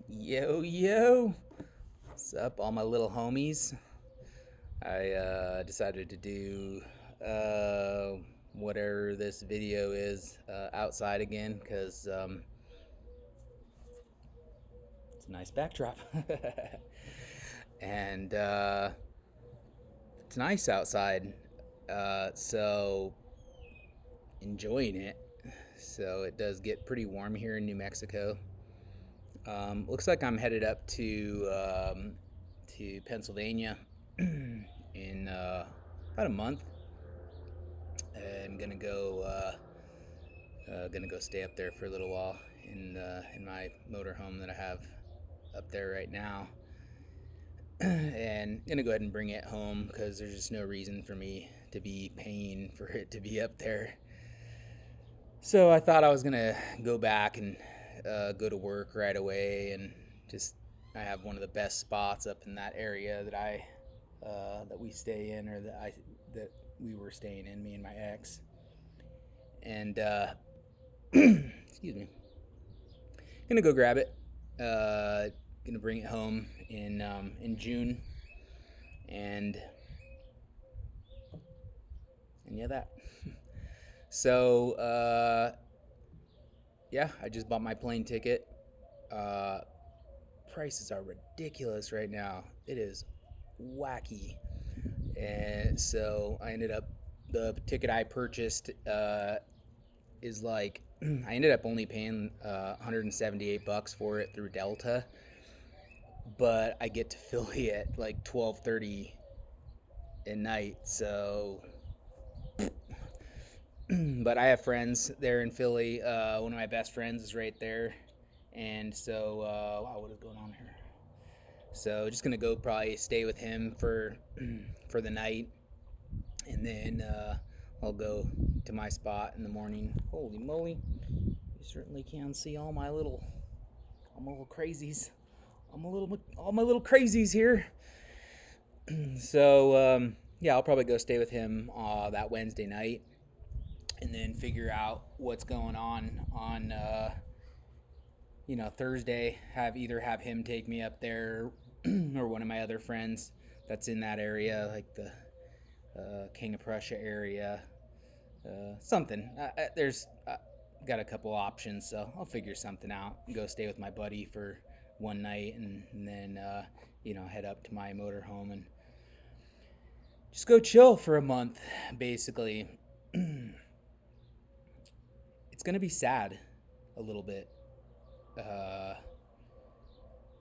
Yo, yo. What's up, all my little homies? I decided to do whatever this video is outside again because it's a nice backdrop. And it's nice outside. So, enjoying it. So, it does get pretty warm here in New Mexico. Looks like I'm headed up to Pennsylvania in about a month. I'm gonna go stay up there for a little while in my motorhome that I have up there right now, and gonna go ahead and bring it home because there's just no reason for me to be paying for it to be up there. So I thought I was gonna go back and go to work right away, and just I have one of the best spots up in that area that we stay in, or that we were staying in, me and my ex, and excuse me, gonna go grab it. Uh, Gonna bring it home in June, and yeah, that. So yeah, I just bought my plane ticket. Uh, Prices are ridiculous right now. It is wacky, and so I ended up the ticket I purchased is like I ended up only paying $178 for it through Delta, but I get to Philly at like 12:30 at night. So, but I have friends there in Philly. One of my best friends is right there, and so wow, what is going on here? So just gonna go probably stay with him for for the night, and then I'll go to my spot in the morning. Holy moly! You certainly can see all my little crazies. All my little crazies here. So yeah, I'll probably go stay with him that Wednesday night, and then figure out what's going on Thursday. Have him take me up there, or one of my other friends that's in that area, like the King of Prussia area. Something. There's got a couple options, so I'll figure something out. Go stay with my buddy for one night, and then head up to my motorhome and just go chill for a month, basically. It's gonna be sad, a little bit. Uh,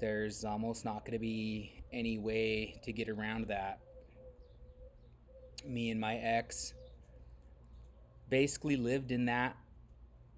there's almost not gonna be any way to get around that. Me and my ex basically lived in that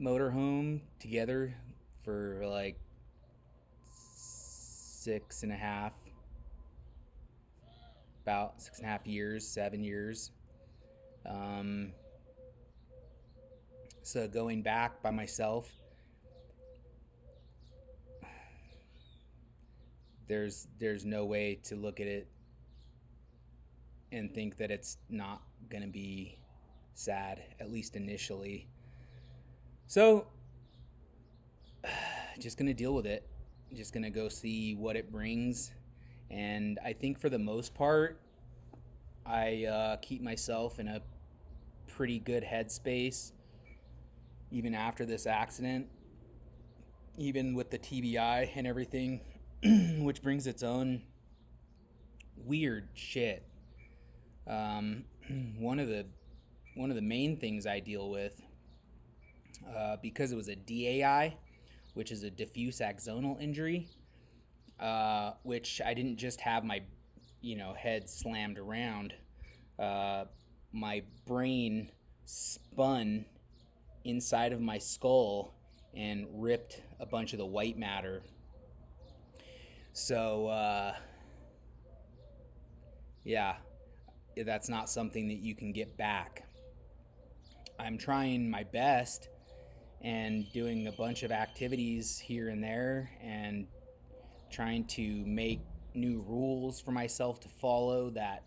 motorhome together for like 6.5, about 6.5 years, 7 years. Um, so going back by myself, there's no way to look at it and think that it's not gonna be sad, at least initially. So just gonna deal with it. Just gonna go see what it brings, and I think for the most part, I keep myself in a pretty good headspace, even after this accident, even with the TBI and everything, which brings its own weird shit. Um, one of the one of the main things I deal with, because it was a DAI, which is a diffuse axonal injury, which I didn't just have my head slammed around. Uh, my brain spun inside of my skull and ripped a bunch of the white matter. So yeah, that's not something that you can get back. I'm trying my best and doing a bunch of activities here and there, and trying to make new rules for myself to follow that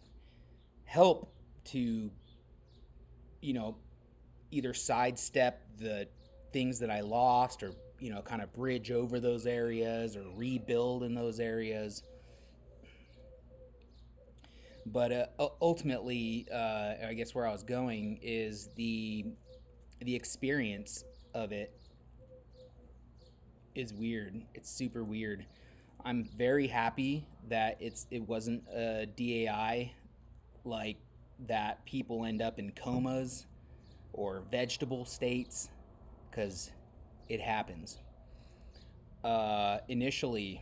help to, you know, either sidestep the things that I lost, or, kind of bridge over those areas or rebuild in those areas. But ultimately, I guess where I was going is the experience of it is weird. It's super weird. I'm very happy that it wasn't a DAI, like that people end up in comas or vegetable states, because it happens. Initially,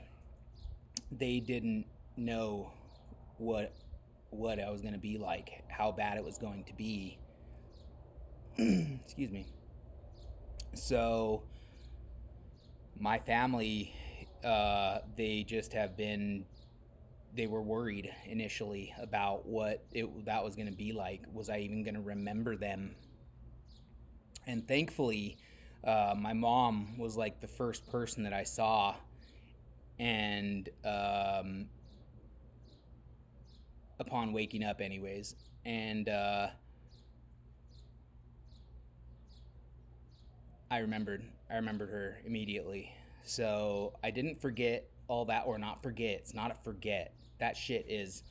they didn't know what what I was going to be like, how bad it was going to be. Excuse me. So my family, they just have been. They were worried initially about that was going to be like. Was I even going to remember them? And thankfully, my mom was like the first person that I saw, and upon waking up, anyways, and I remembered her immediately. So I didn't forget all that, or not forget. It's not a forget. That shit is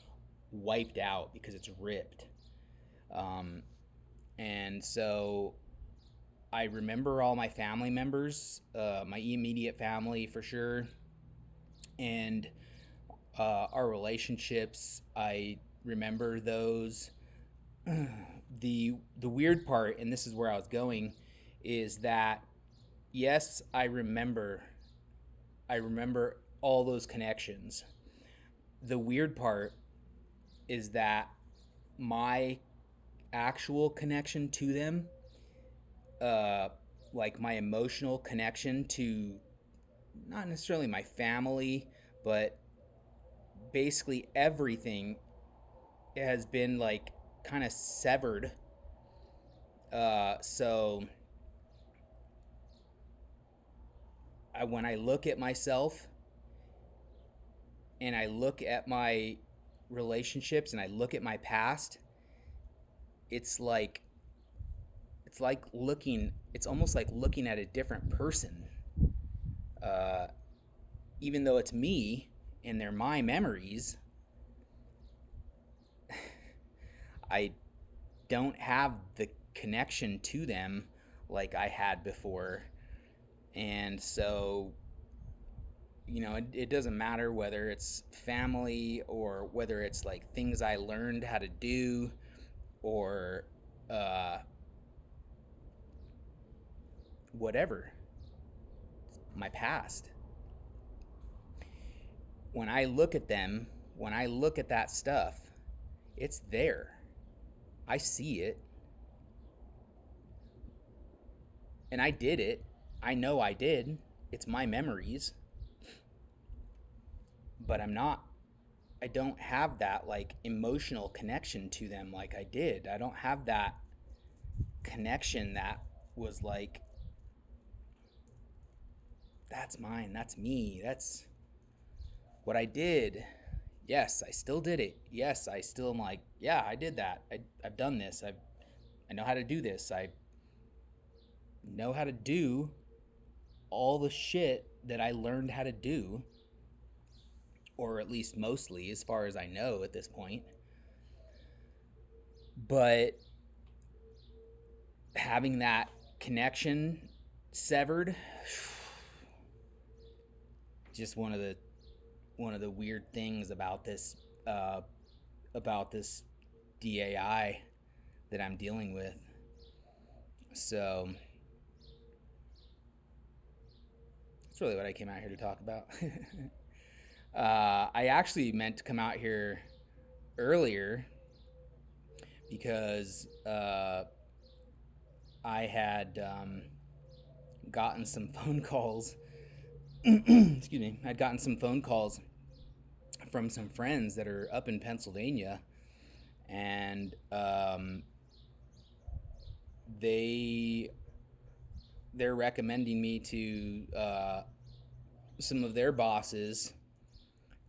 wiped out because it's ripped. Um, and so I remember all my family members, my immediate family for sure, and our relationships. I remember those. The weird part, and this is where I was going, is that yes, I remember all those connections. The weird part is that my actual connection to them, uh, like my emotional connection to not necessarily my family, but basically everything has been like kind of severed. So when I look at myself and I look at my relationships and I look at my past, it's like it's almost like looking at a different person. Uh, Even though it's me and they're my memories, I don't have the connection to them like I had before. And so, it doesn't matter whether it's family or whether it's like things I learned how to do, or uh, whatever, my past. When I look at them, when I look at that stuff, it's there. I see it. And I did it. I know I did. It's my memories. But I don't have that like emotional connection to them like I did. I don't have that connection that was like, that's mine, that's me, that's what I did. Yes, I still did it. Yes, I still am like, yeah, I did that. I've done this. I know how to do this. I know how to do all the shit that I learned how to do, or at least mostly, as far as I know at this point. But having that connection severed, just one of the weird things about this DAI that I'm dealing with. So that's really what I came out here to talk about. I actually meant to come out here earlier because I had gotten some phone calls. Excuse me. I'd gotten some phone calls from some friends that are up in Pennsylvania, and they're recommending me to some of their bosses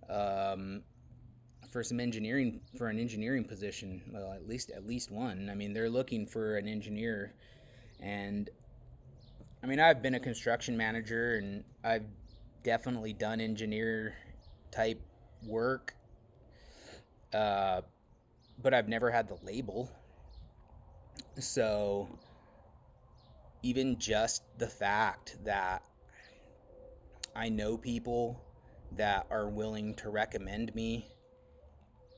um, for an engineering position. Well, at least one. I mean, they're looking for an engineer, and I mean, I've been a construction manager and I've definitely done engineer type work, uh, but I've never had the label. So even just the fact that I know people that are willing to recommend me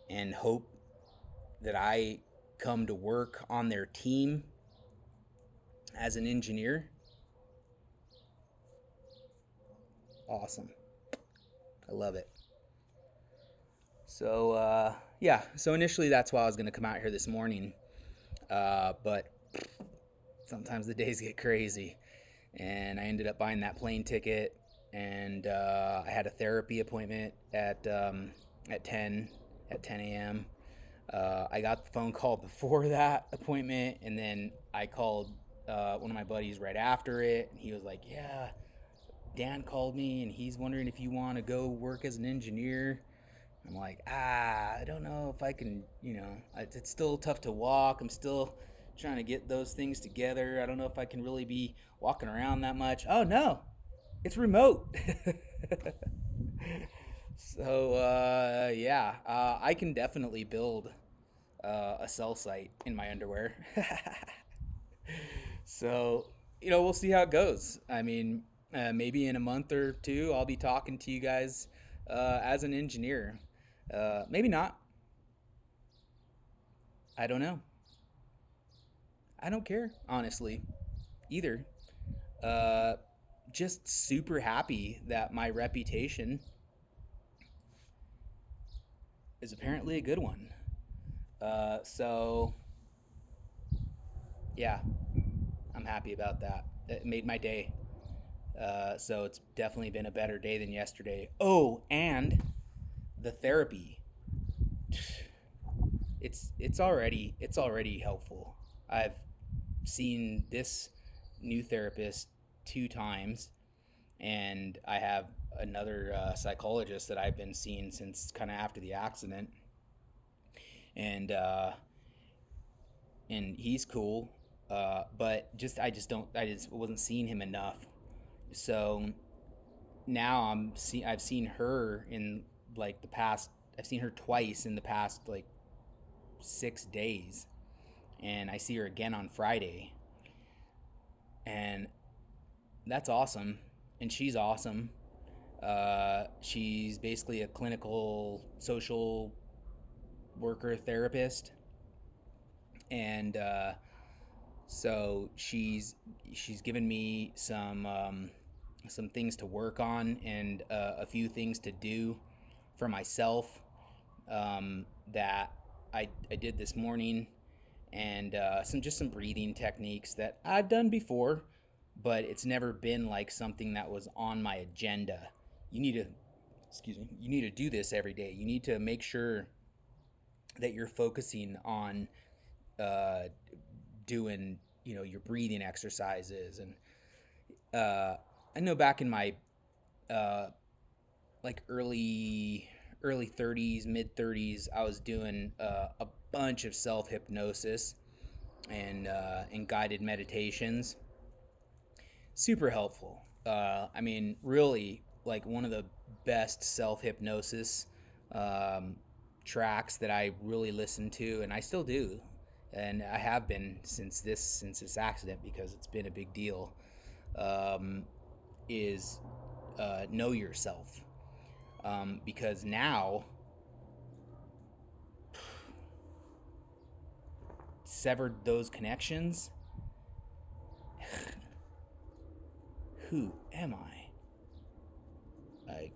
and hope that I come to work on their team as an engineer, awesome. I love it. So, yeah, so initially that's why I was going to come out here this morning. But sometimes the days get crazy. And I ended up buying that plane ticket. And I had a therapy appointment at 10 a.m. I got the phone call before that appointment, and then I called one of my buddies right after it, and he was like, "Yeah, Dan called me, and he's wondering if you want to go work as an engineer." I'm like, I don't know if I can, it's still tough to walk. I'm still trying to get those things together. I don't know if I can really be walking around that much. Oh, no, it's remote. So, yeah, I can definitely build a cell site in my underwear. So, we'll see how it goes. I mean, maybe in a month or two, I'll be talking to you guys as an engineer. Maybe not. I don't know. I don't care, honestly, either. Uh, just super happy that my reputation is apparently a good one. So, yeah, I'm happy about that. It made my day. So it's definitely been a better day than yesterday. Oh, and the therapy. It's already helpful. I've seen this new therapist 2 times, and I have another psychologist that I've been seeing since kind of after the accident, and he's cool, but I just wasn't seeing him enough. So now I've seen her in like the past. I've seen her twice in the past like 6 days, and I see her again on Friday, and that's awesome. And she's awesome. She's basically a clinical social worker therapist, and so she's given me some things to work on and a few things to do for myself that I did this morning, and some breathing techniques that I've done before, but it's never been like something that was on my agenda. You need to, excuse me, you need to do this every day. You need to make sure that you're focusing on uh, doing, your breathing exercises. And I know back in my uh, like early 30s, mid 30s, I was doing a bunch of self hypnosis and guided meditations. Super helpful. I mean, really, like one of the best self hypnosis um, tracks that I really listen to, and I still do, and I have been since this accident because it's been a big deal. Um, is Know Yourself, because now severed those connections. Who am I?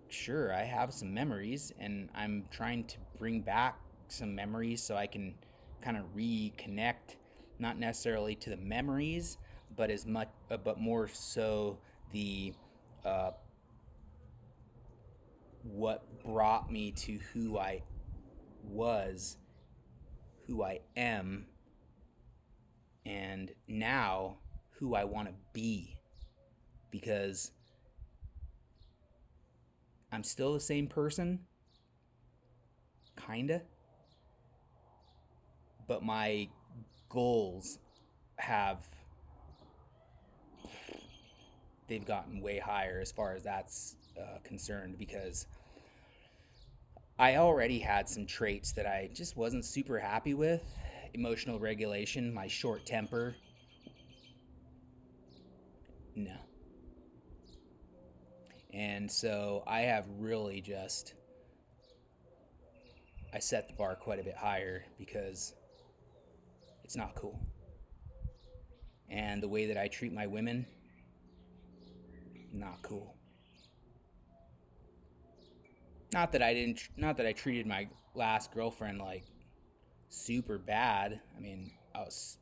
Sure, I have some memories, and I'm trying to bring back some memories so I can kind of reconnect, not necessarily to the memories, but but more so the uh, what brought me to who I was, who I am, and now who I want to be, because I'm still the same person, kinda, but my goals have they've gotten way higher as far as that's concerned, because I already had some traits that I just wasn't super happy with. Emotional regulation, my short temper. No. And so I have really just, I set the bar quite a bit higher because it's not cool. And the way that I treat my women, not cool. Not that I treated my last girlfriend like super bad. I mean, I was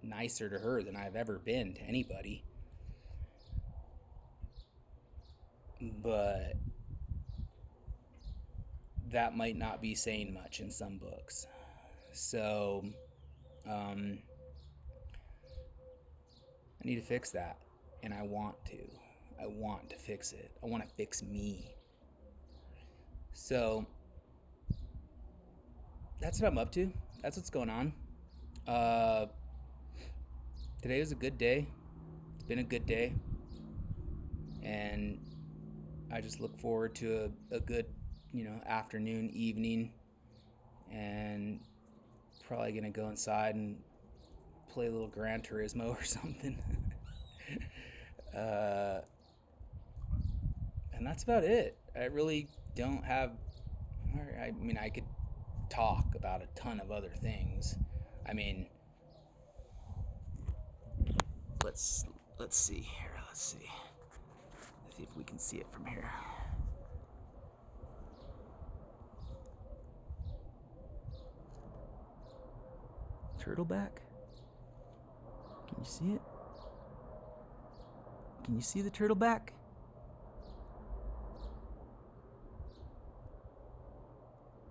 nicer to her than I've ever been to anybody. But that might not be saying much in some books. So, um, I need to fix that. And I want to. I want to fix it. I want to fix me. So, that's what I'm up to. That's what's going on. Uh, Today was a good day. It's been a good day. And I just look forward to a good, afternoon, evening. And probably going to go inside and play a little Gran Turismo or something. uh, and that's about it. I really don't have. I mean, I could talk about a ton of other things. I mean, let's see here. Let's see if we can see it from here. Turtleback? Can you see it? Can you see the turtleback?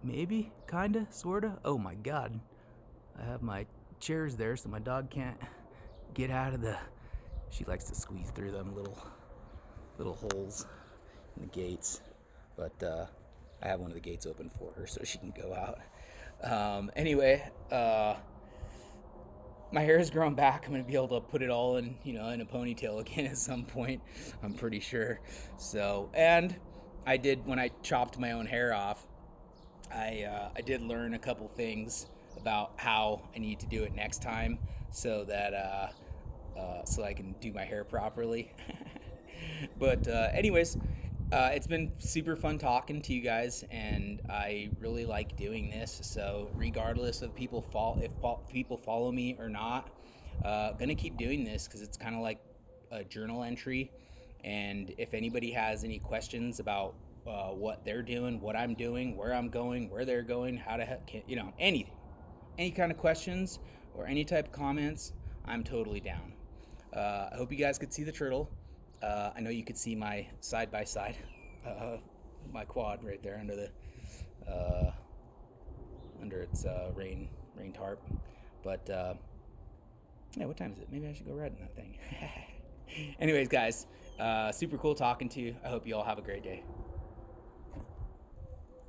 Maybe, kinda, sorta. Oh my god. I have my chairs there so my dog can't get out of the. She likes to squeeze through them little holes in the gates. But I have one of the gates open for her so she can go out. Anyway, my hair has grown back. I'm gonna be able to put it all in a ponytail again at some point. I'm pretty sure. So, and I did, when I chopped my own hair off, I did learn a couple things about how I need to do it next time, so that so I can do my hair properly. But anyways, it's been super fun talking to you guys, and I really like doing this. So regardless of if people follow me or not, gonna keep doing this because it's kind of like a journal entry. And if anybody has any questions about what they're doing, what I'm doing, where I'm going, where they're going, how to anything, any kind of questions or any type of comments, I'm totally down. I hope you guys could see the turtle. I know you could see my side by side, my quad right there under its rain tarp. But yeah, what time is it? Maybe I should go riding that thing. Anyways, guys, super cool talking to you. I hope you all have a great day.